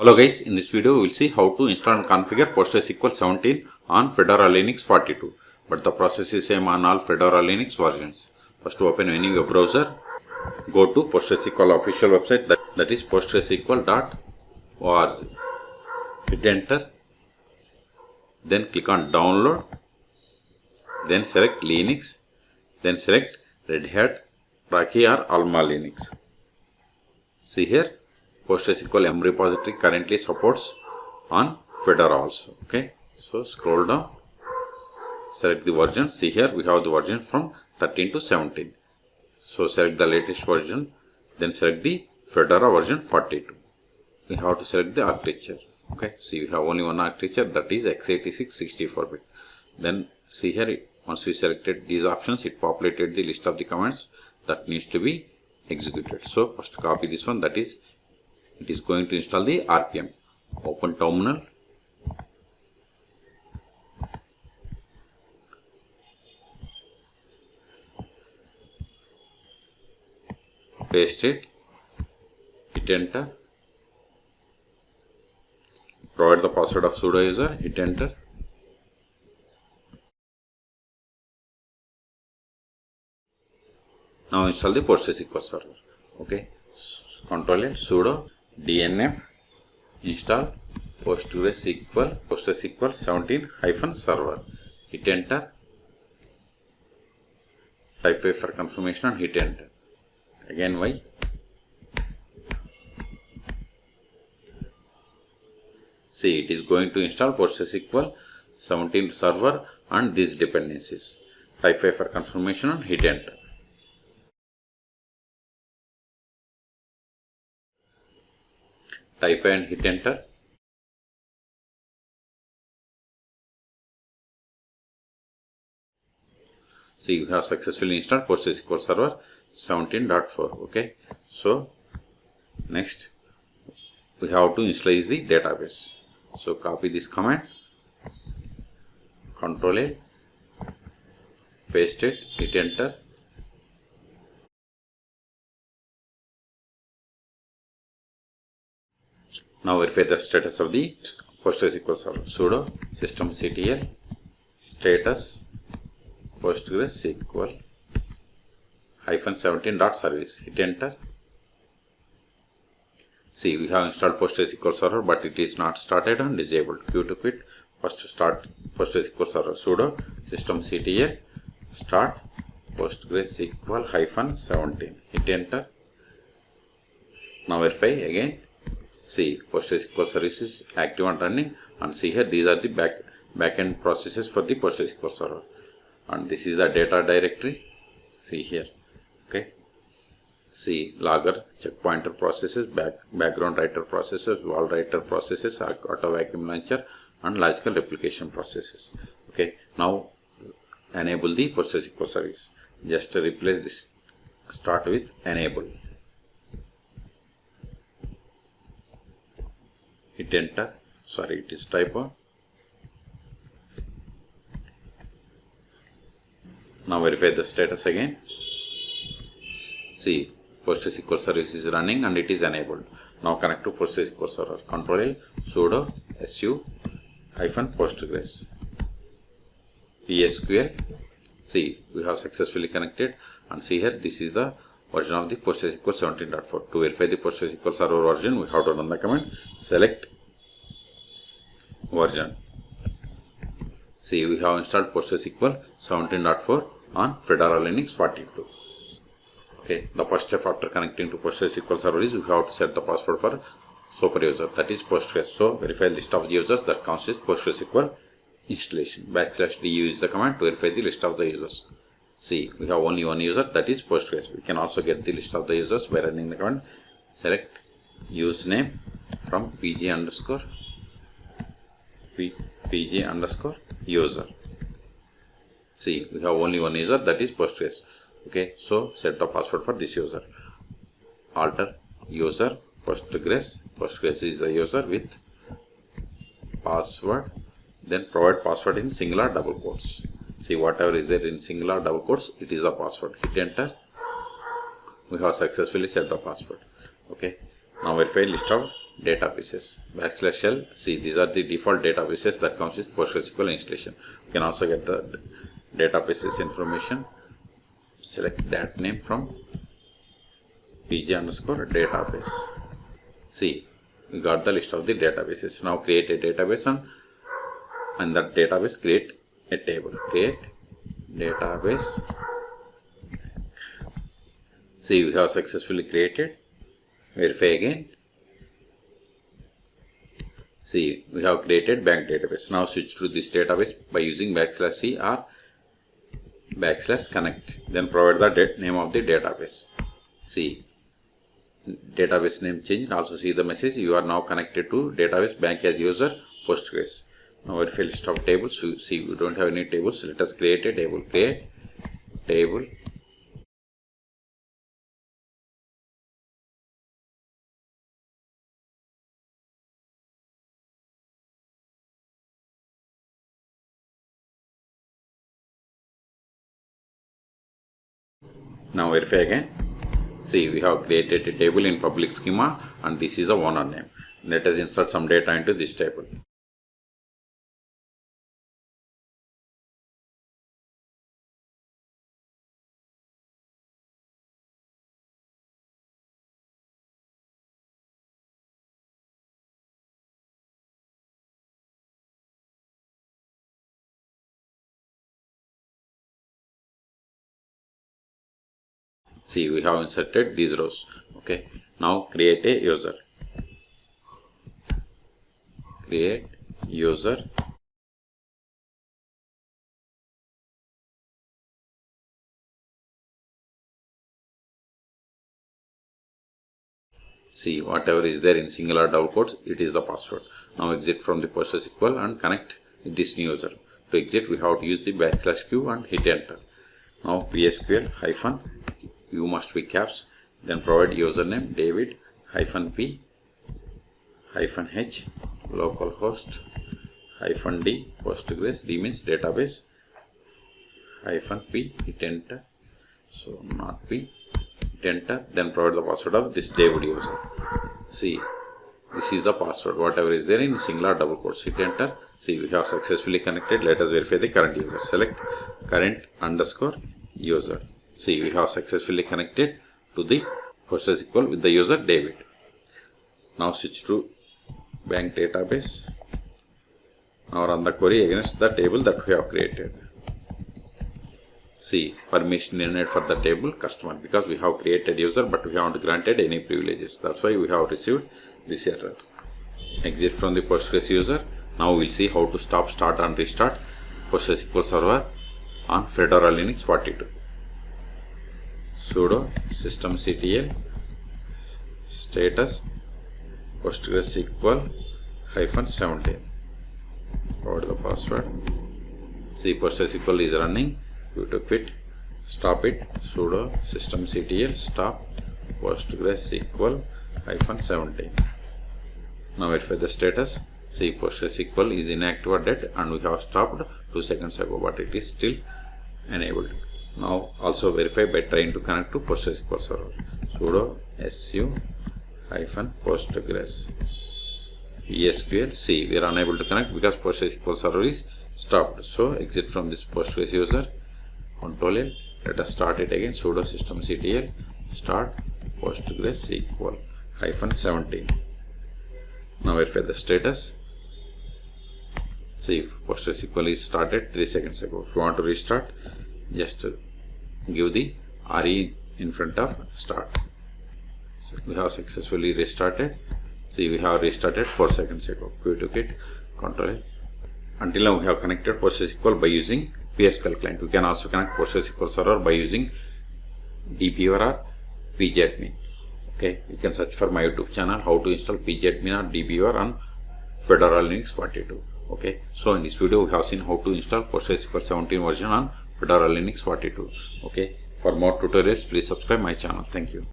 Hello guys, in this video we will see how to install and configure PostgreSQL 17 on Fedora Linux 42. But the process is same on all Fedora Linux versions. First to open any web browser, go to PostgreSQL official website that is postgresql.org. Hit enter, then click on download, then select Linux, then select Red Hat, Rocky or Alma Linux. See here, PostgreSQL M repository currently supports on Fedora also. Okay, so scroll down, select the version. See here we have the version from 13 to 17. So select the latest version, then select the Fedora version 42. We have to select the architecture. Okay, see we have only one architecture, that is x86 64-bit. Then see here, once we selected these options, it populated the list of the commands that needs to be executed. So first copy this one, that is it is going to install the RPM. Open terminal, paste it, hit enter, provide the password of sudo user, hit enter. Now install the PostgreSQL server. Okay, control it, sudo dnf install PostgreSQL 17 -server. Hit enter. Type Y for confirmation and hit enter. Again Y. See, it is going to install PostgreSQL 17 server and these dependencies. Type Y for confirmation and hit enter. Type and hit enter. See, you have successfully installed PostgreSQL Server 17.4. Okay, so next we have to initialize the database. So copy this command, Control A, paste it, hit enter. Now verify the status of the PostgreSQL server. Sudo systemctl status PostgreSQL -17.service. Hit enter. See, we have installed PostgreSQL server, but it is not started and disabled. Q to quit. First start PostgreSQL server. Sudo systemctl start PostgreSQL -17. Hit enter. Now verify again. See, PostgreSQL service is active and running, and see here these are the backend processes for the PostgreSQL server, and this is the data directory. See here, okay. See, logger, checkpointer processes, background writer processes, wall writer processes, auto vacuum launcher, and logical replication processes. Okay, now enable the PostgreSQL service. Just replace this start with enable. Hit enter. Sorry, it is typo. Now verify the status again. See, PostgreSQL service is running and it is enabled. Now connect to PostgreSQL server. Control L, sudo su -postgres psql. See, we have successfully connected, and see here this is the version of the PostgreSQL 17.4. To verify the PostgreSQL server version, we have to run the command select version. See, we have installed PostgreSQL 17.4 on Fedora Linux 42. Okay, the first step after connecting to PostgreSQL server is we have to set the password for super user, that is Postgres. So verify list of the users that counts with PostgreSQL installation. /du is the command to verify the list of the users. See, we have only one user, that is Postgres. We can also get the list of the users by running the command select username from pg_user. See, we have only one user, that is Postgres. Okay, so set the password for this user. Alter user Postgres. Postgres is the user with password. Then provide password in singular double quotes. See, whatever is there in singular double quotes, it is the password. Hit enter. We have successfully set the password. Okay, now verify list of databases \l. See, these are the default databases that comes with PostgreSQL installation. You can also get the databases information. Select that name from pg_database. See, we got the list of the databases. Now create a database and that database create a table. Create database. See, we have successfully created. Verify again. See, we have created bank database. Now switch to this database by using \c or \connect. Then provide the name of the database. See, database name changed. Also see the message. You are now connected to database bank as user Postgres. Now verify list of tables. See, we don't have any tables. Let us create a table. Create table. Now verify again. See, we have created a table in public schema and this is the owner name. Let us insert some data into this table. See, we have inserted these rows. Okay. Now create a user. Create user. See, whatever is there in single or double quotes, it is the password. Now exit from the PostgreSQL and connect with this new user. To exit, we have to use the \q and hit enter. Now psql hyphen u must be caps. Then provide username David -p -h localhost -d Postgres. D means database -p, hit enter. So not p, hit enter. Then provide the password of this David user. See, this is the password, whatever is there in single or double quotes. Hit enter. See, we have successfully connected. Let us verify the current user. Select current_user. See, we have successfully connected to the PostgreSQL with the user David. Now switch to bank database. Now run the query against the table that we have created. See, permission denied for the table customer because we have created user but we haven't granted any privileges. That's why we have received this error. Exit from the Postgres user. Now we'll see how to stop, start and restart PostgreSQL server on Fedora Linux 42. Sudo systemctl status postgresql-17. Provide the password. See, PostgreSQL is running. You to quit. Stop it. Sudo systemctl stop postgresql-17. Now verify the status. See, PostgreSQL is inactive or dead and we have stopped 2 seconds ago, but it is still enabled. Now also verify by trying to connect to PostgreSQL server. Sudo su-postgres psql. See, we are unable to connect because PostgreSQL server is stopped. So exit from this Postgres user. Ctrl L. Let us start it again. Sudo systemctl start postgresql-17. Now verify the status. See, PostgreSQL is started 3 seconds ago. If you want to restart, just give the RE in front of start. So we have successfully restarted. See, we have restarted 4 seconds ago. Quit to quit. Ctrl L. Until now we have connected PostgreSQL by using psql client. We can also connect PostgreSQL server by using dbur or pgadmin. Okay, you can search for my YouTube channel how to install pgadmin or dbur on Fedora Linux 42. Okay, so in this video we have seen how to install PostgreSQL 17 version on Fedora Linux 42. Okay, for more tutorials please subscribe my channel. Thank you.